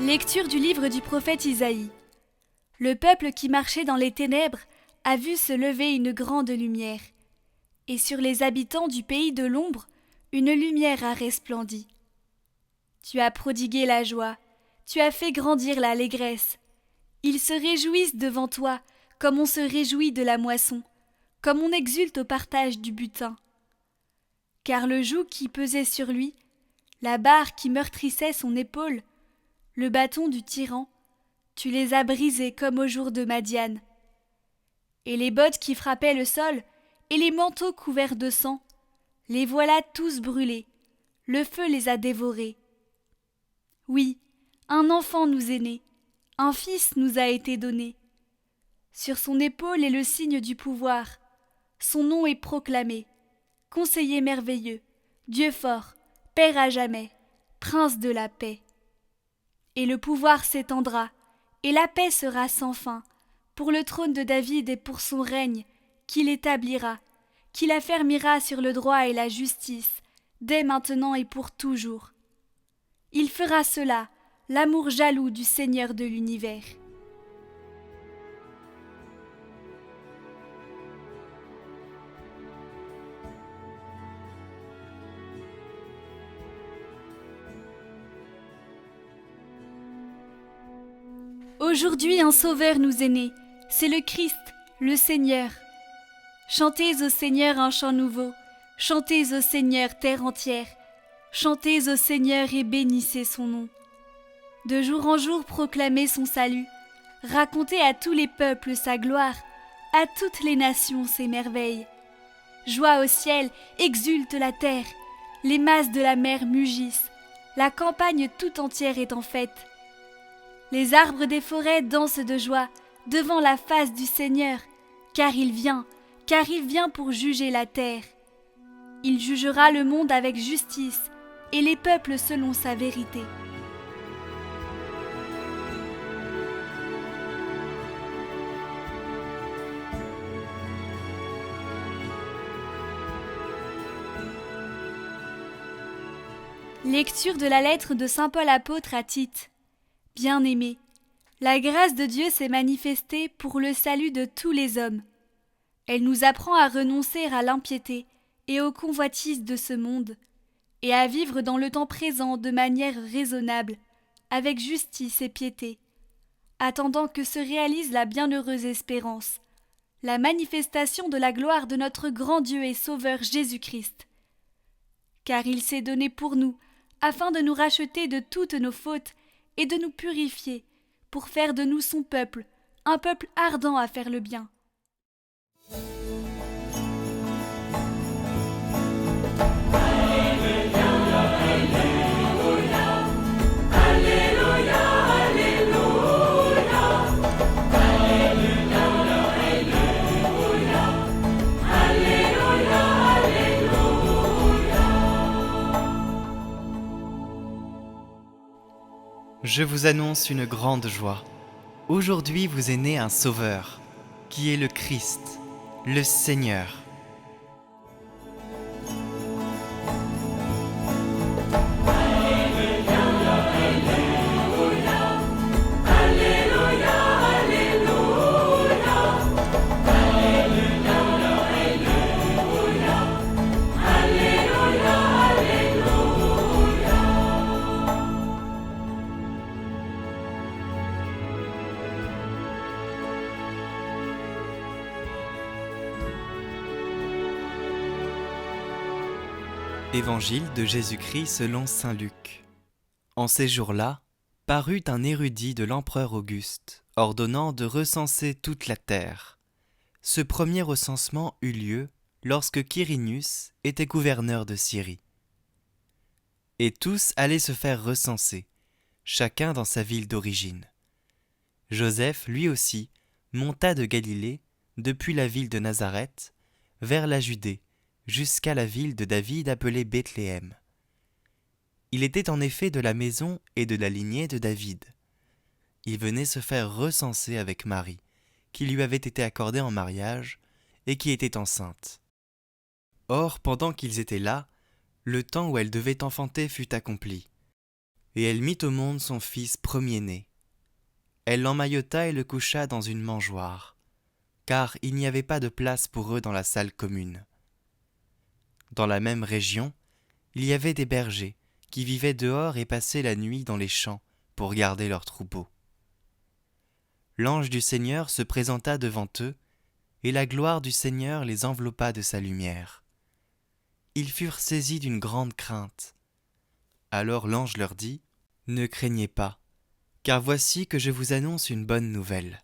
Lecture du livre du prophète Isaïe. Le peuple qui marchait dans les ténèbres a vu se lever une grande lumière, et sur les habitants du pays de l'ombre, une lumière a resplendi. Tu as prodigué la joie, tu as fait grandir l'allégresse. Ils se réjouissent devant toi, comme on se réjouit de la moisson, comme on exulte au partage du butin. Car le joug qui pesait sur lui, la barre qui meurtrissait son épaule, le bâton du tyran, tu les as brisés comme au jour de Madian. Et les bottes qui frappaient le sol, et les manteaux couverts de sang, les voilà tous brûlés, le feu les a dévorés. Oui, un enfant nous est né, un fils nous a été donné. Sur son épaule est le signe du pouvoir, son nom est proclamé, conseiller merveilleux, Dieu fort, Père à jamais, Prince de la paix. Et le pouvoir s'étendra, et la paix sera sans fin, pour le trône de David et pour son règne, qu'il établira, qu'il affermira sur le droit et la justice, dès maintenant et pour toujours. Il fera cela, l'amour jaloux du Seigneur de l'univers. Aujourd'hui un sauveur nous est né, c'est le Christ, le Seigneur. Chantez au Seigneur un chant nouveau, chantez au Seigneur terre entière, chantez au Seigneur et bénissez son nom. De jour en jour proclamez son salut, racontez à tous les peuples sa gloire, à toutes les nations ses merveilles. Joie au ciel, exulte la terre, les masses de la mer mugissent, la campagne tout entière est en fête. Les arbres des forêts dansent de joie devant la face du Seigneur, car il vient pour juger la terre. Il jugera le monde avec justice et les peuples selon sa vérité. Lecture de la lettre de saint Paul apôtre à Tite. Bien-aimés, la grâce de Dieu s'est manifestée pour le salut de tous les hommes. Elle nous apprend à renoncer à l'impiété et aux convoitises de ce monde, et à vivre dans le temps présent de manière raisonnable, avec justice et piété, attendant que se réalise la bienheureuse espérance, la manifestation de la gloire de notre grand Dieu et Sauveur Jésus-Christ. Car il s'est donné pour nous, afin de nous racheter de toutes nos fautes et de nous purifier, pour faire de nous son peuple, un peuple ardent à faire le bien. Je vous annonce une grande joie. Aujourd'hui vous est né un Sauveur, qui est le Christ, le Seigneur. Évangile de Jésus-Christ selon saint Luc. En ces jours-là, parut un érudit de l'empereur Auguste, ordonnant de recenser toute la terre. Ce premier recensement eut lieu lorsque Quirinius était gouverneur de Syrie. Et tous allaient se faire recenser, chacun dans sa ville d'origine. Joseph, lui aussi, monta de Galilée, depuis la ville de Nazareth, vers la Judée, jusqu'à la ville de David appelée Bethléem. Il était en effet de la maison et de la lignée de David. Il venait se faire recenser avec Marie, qui lui avait été accordée en mariage et qui était enceinte. Or, pendant qu'ils étaient là, le temps où elle devait enfanter fut accompli. Et elle mit au monde son fils premier-né. Elle l'emmaillota et le coucha dans une mangeoire, car il n'y avait pas de place pour eux dans la salle commune. Dans la même région, il y avait des bergers qui vivaient dehors et passaient la nuit dans les champs pour garder leurs troupeaux. L'ange du Seigneur se présenta devant eux, et la gloire du Seigneur les enveloppa de sa lumière. Ils furent saisis d'une grande crainte. Alors l'ange leur dit : « Ne craignez pas, car voici que je vous annonce une bonne nouvelle,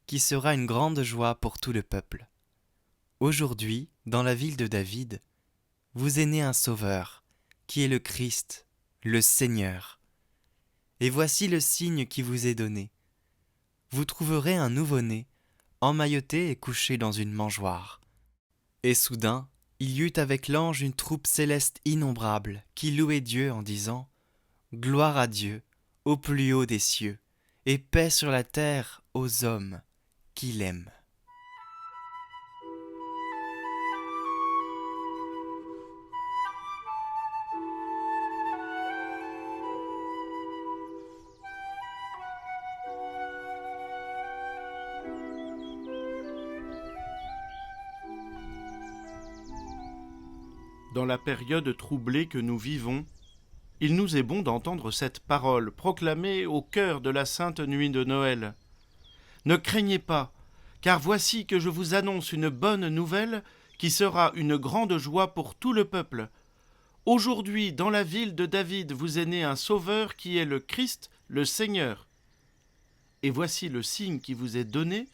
qui sera une grande joie pour tout le peuple. Aujourd'hui, dans la ville de David, vous est né un Sauveur, qui est le Christ, le Seigneur. Et voici le signe qui vous est donné. Vous trouverez un nouveau-né, emmailloté et couché dans une mangeoire. » Et soudain, il y eut avec l'ange une troupe céleste innombrable, qui louait Dieu en disant : « Gloire à Dieu, au plus haut des cieux, et paix sur la terre aux hommes qu'il aime. » Dans la période troublée que nous vivons, il nous est bon d'entendre cette parole proclamée au cœur de la sainte nuit de Noël. Ne craignez pas, car voici que je vous annonce une bonne nouvelle qui sera une grande joie pour tout le peuple. Aujourd'hui, dans la ville de David, vous est né un Sauveur qui est le Christ, le Seigneur. Et voici le signe qui vous est donné.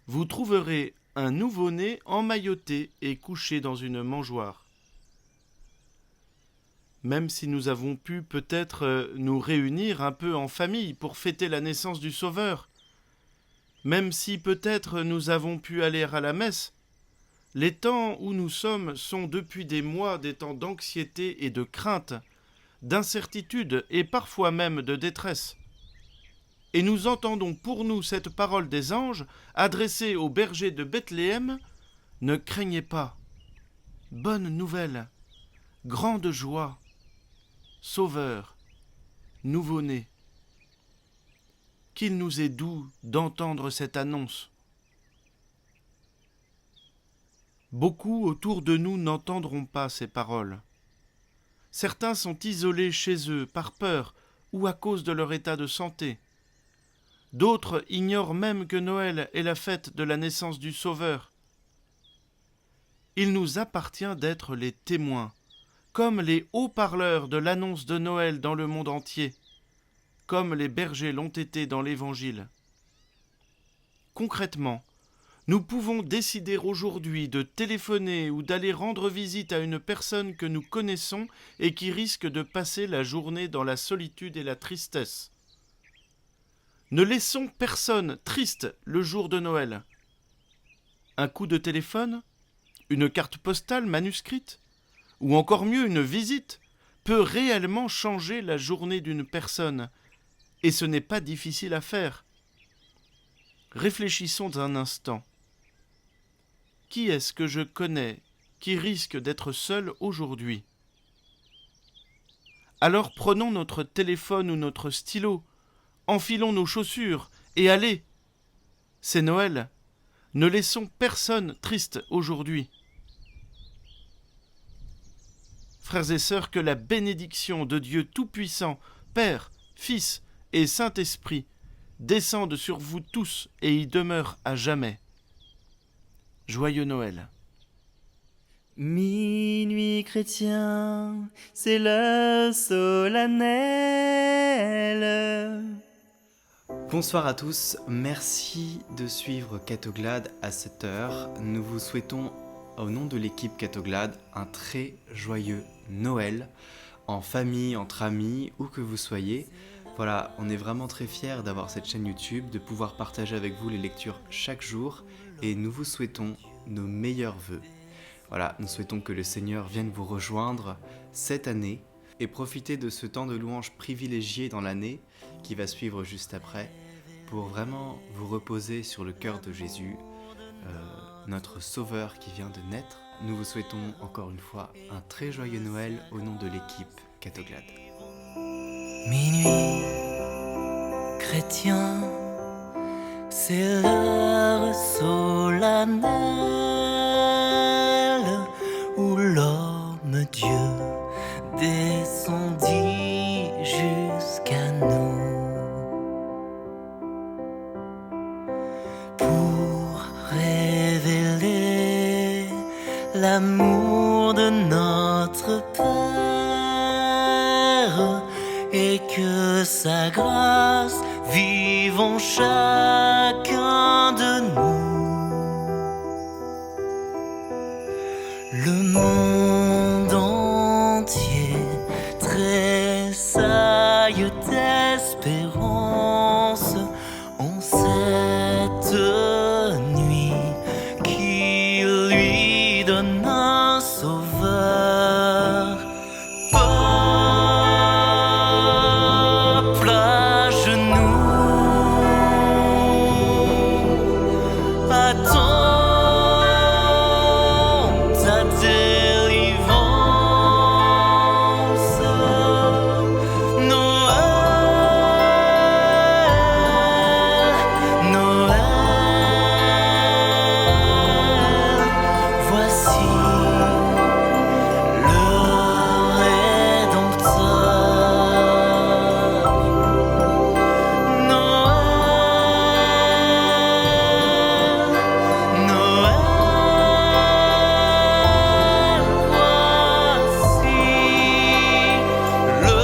Vous trouverez un nouveau-né emmailloté et couché dans une mangeoire. Même si nous avons pu peut-être nous réunir un peu en famille pour fêter la naissance du Sauveur, même si peut-être nous avons pu aller à la messe, les temps où nous sommes sont depuis des mois des temps d'anxiété et de crainte, d'incertitude et parfois même de détresse. Et nous entendons pour nous cette parole des anges adressée aux bergers de Bethléem : « Ne craignez pas, bonne nouvelle, grande joie, Sauveur, nouveau-né. » Qu'il nous est doux d'entendre cette annonce. Beaucoup autour de nous n'entendront pas ces paroles. Certains sont isolés chez eux par peur ou à cause de leur état de santé. D'autres ignorent même que Noël est la fête de la naissance du Sauveur. Il nous appartient d'être les témoins, comme les haut-parleurs de l'annonce de Noël dans le monde entier, comme les bergers l'ont été dans l'Évangile. Concrètement, nous pouvons décider aujourd'hui de téléphoner ou d'aller rendre visite à une personne que nous connaissons et qui risque de passer la journée dans la solitude et la tristesse. Ne laissons personne triste le jour de Noël. Un coup de téléphone, une carte postale manuscrite, ou encore mieux une visite, peut réellement changer la journée d'une personne, et ce n'est pas difficile à faire. Réfléchissons un instant. Qui est-ce que je connais qui risque d'être seul aujourd'hui ? Alors prenons notre téléphone ou notre stylo, enfilons nos chaussures et allez. C'est Noël. Ne laissons personne triste aujourd'hui. Frères et sœurs, que la bénédiction de Dieu Tout-Puissant, Père, Fils et Saint-Esprit, descende sur vous tous et y demeure à jamais. Joyeux Noël. Minuit chrétien, c'est l'heure solennelle. Bonsoir à tous, merci de suivre Catoglade à cette heure. Nous vous souhaitons, au nom de l'équipe Catoglade, un très joyeux Noël, en famille, entre amis, où que vous soyez. Voilà, on est vraiment très fiers d'avoir cette chaîne YouTube, de pouvoir partager avec vous les lectures chaque jour, et nous vous souhaitons nos meilleurs vœux. Voilà, nous souhaitons que le Seigneur vienne vous rejoindre cette année, et profiter de ce temps de louange privilégié dans l'année, qui va suivre juste après, pour vraiment vous reposer sur le cœur de Jésus, notre Sauveur qui vient de naître. Nous vous souhaitons encore une fois un très joyeux Noël au nom de l'équipe Catoglade. Minuit chrétien, c'est l'heure solennelle où l'homme Dieu descendit jusqu'à nous pour révéler l'amour de notre Père et que sa grâce vive en chacun de nous. Le monde entier tressaille d'espérance en cette nuit qui lui donne un sauveur. Peuple à genoux, attends ta délivrance. Noël, Noël, voici le Rédempteur. Noël, Noël, voici le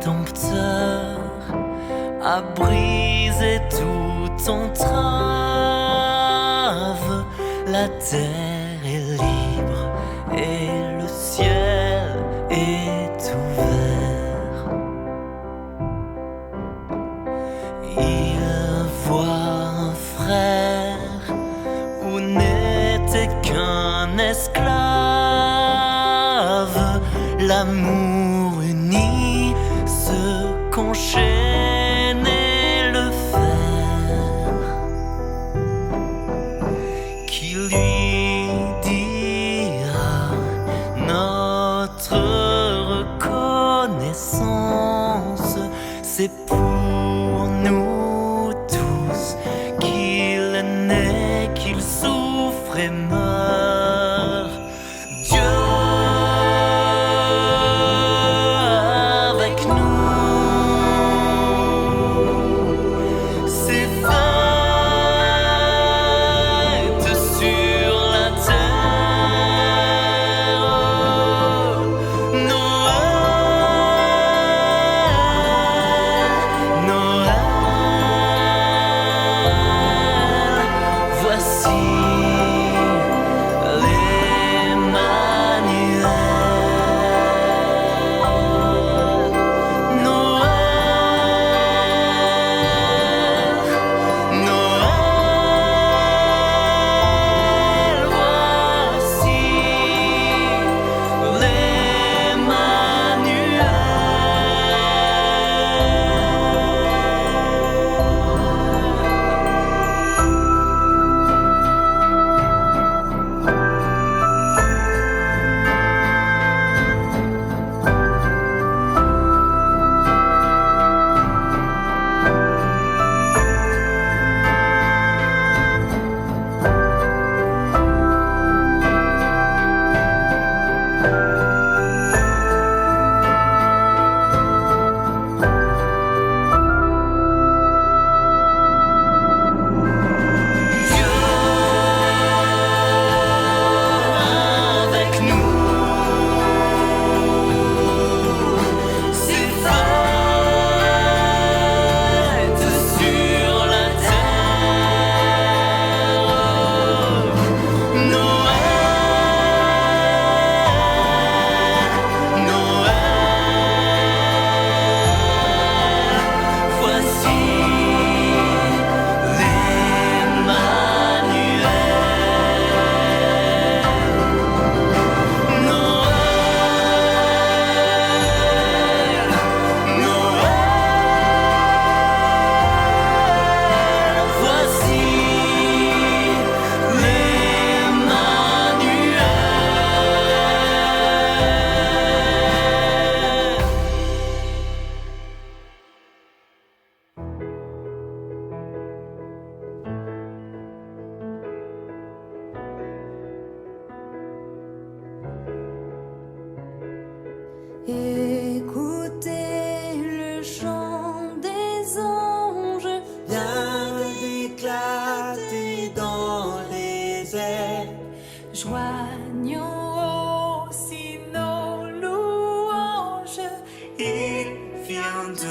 Rédempteur a brisé toute entrave. La terre est libre et le ciel est ouvert. Il voit un frère où n'était qu'un esclave. L'amour unit ce qu'enchaînait le fer, qui lui dira notre reconnaissance. C'est pour nous tous qu'il est né, qu'il souffre et meurt. Dieu avec nous, c'est fête sur la terre. Noël,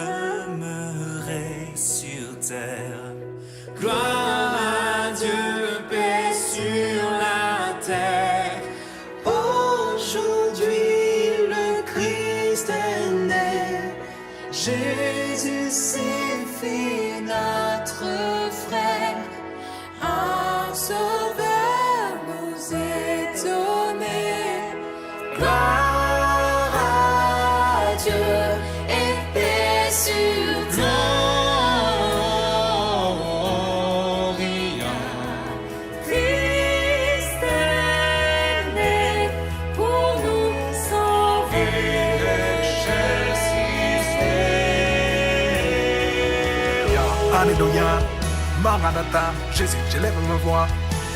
demeurer sur terre. Gloire à Dieu, paix sur la terre. Aujourd'hui le Christ est né. Jésus s'est fait notre frère. Un sauveur nous est donné. Gloire à Dieu et paix sur terre. Christ est né pour nous sauver. Alléluia, Maranatha, Jésus, j'élève ma voix,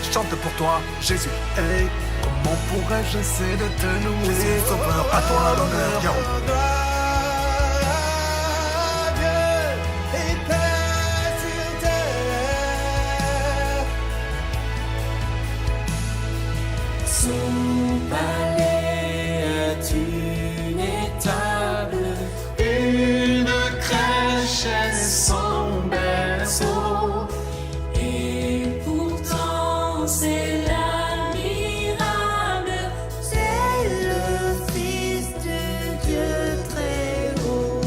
je chante pour toi, Jésus, hey, comment pourrais-je essayer de te louer, Jésus, sauveur, à toi l'honneur, yo. Son palais est une étable, une crèche est son berceau, et pourtant c'est l'admirable, c'est le Fils de Dieu très haut.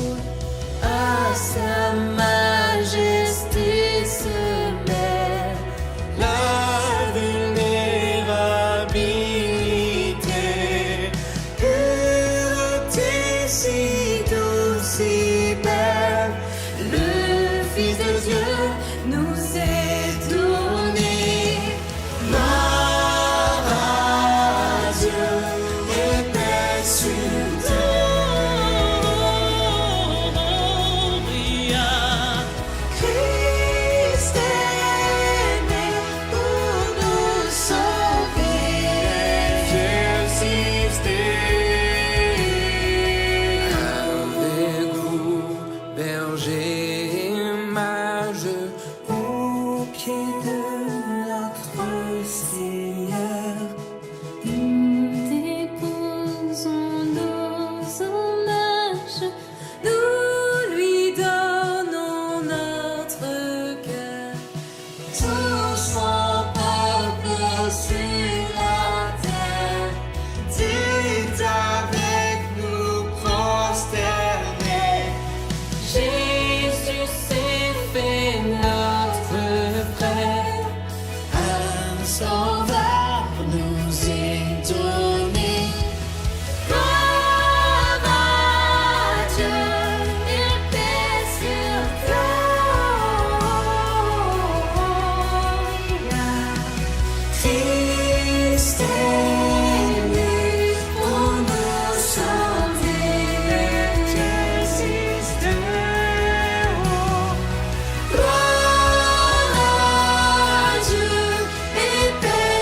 À sa majesté se met la vulnérabilité, pureté si douce, si belle. Le Fils de Dieu nous est donné. Gloire à Dieu et paix sur terre. Christ est né pour nous sauver. Avec vous, berger et mage, au pied de notre Seigneur, nous déposons nos hommages, nous lui donnons notre cœur. Tout son peuple sur la terre, dit avec nous prosterner. Jésus s'est fait notre frère, un sauveur nous est donné. Gloire à Dieu et paix sur terre. Christ est né pour nous sauver. Jésus est haut. Gloire à Dieu et paix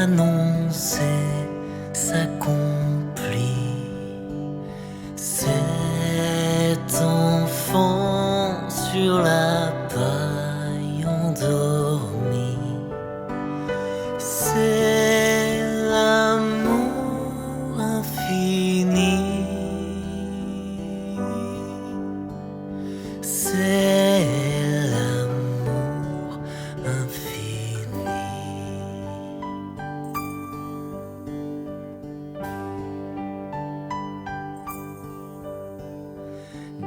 annoncé s'accomplit. Cet enfant sur la paille endormi, c'est l'amour infini. C'est l'amour infini.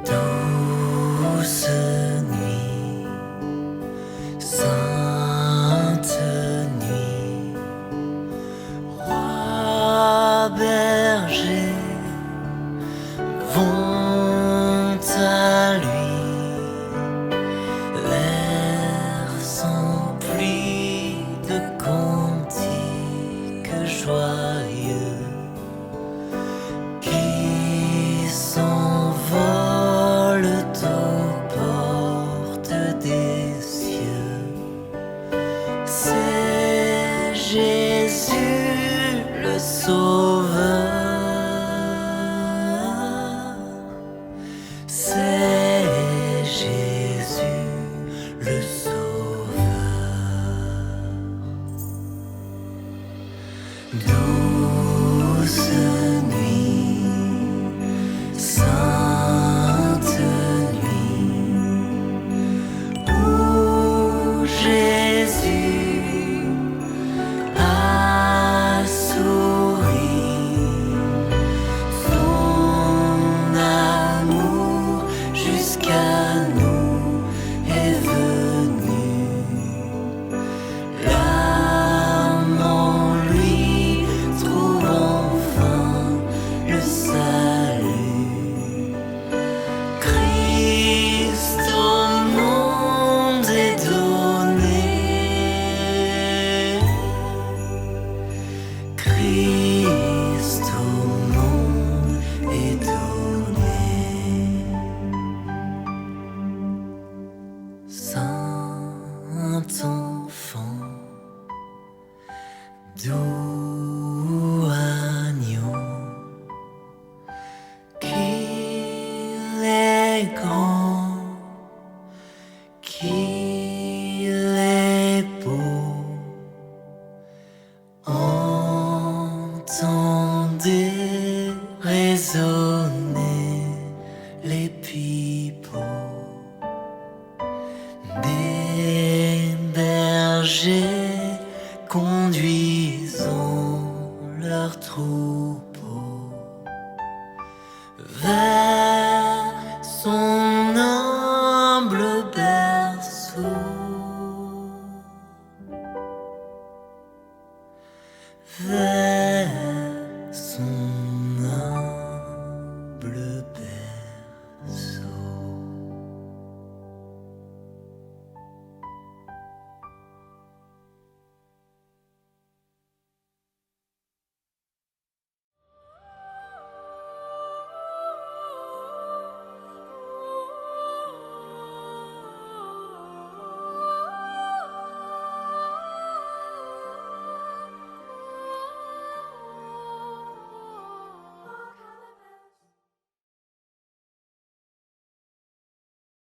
Douce nuit, sainte nuit, roi berger vont à lui. L'air s'emplit de cantiques joyeux qui s'envolent aux portes des cieux. C'est Jésus le Sauveur. C'est Jésus le Sauveur. Douce nuit, sainte nuit, où Jésus a souri. Son amour jusqu'à nous est venu. L'âme en lui trouve enfin le salut. Christ au monde est donné. Christ au monde est donné. Saint enfant, doux agneau, qu'il est grand, qu'il est beau. Entendez résonner les pipeaux des bergers conduisant leurs troupeaux vers son humble berceau. Vers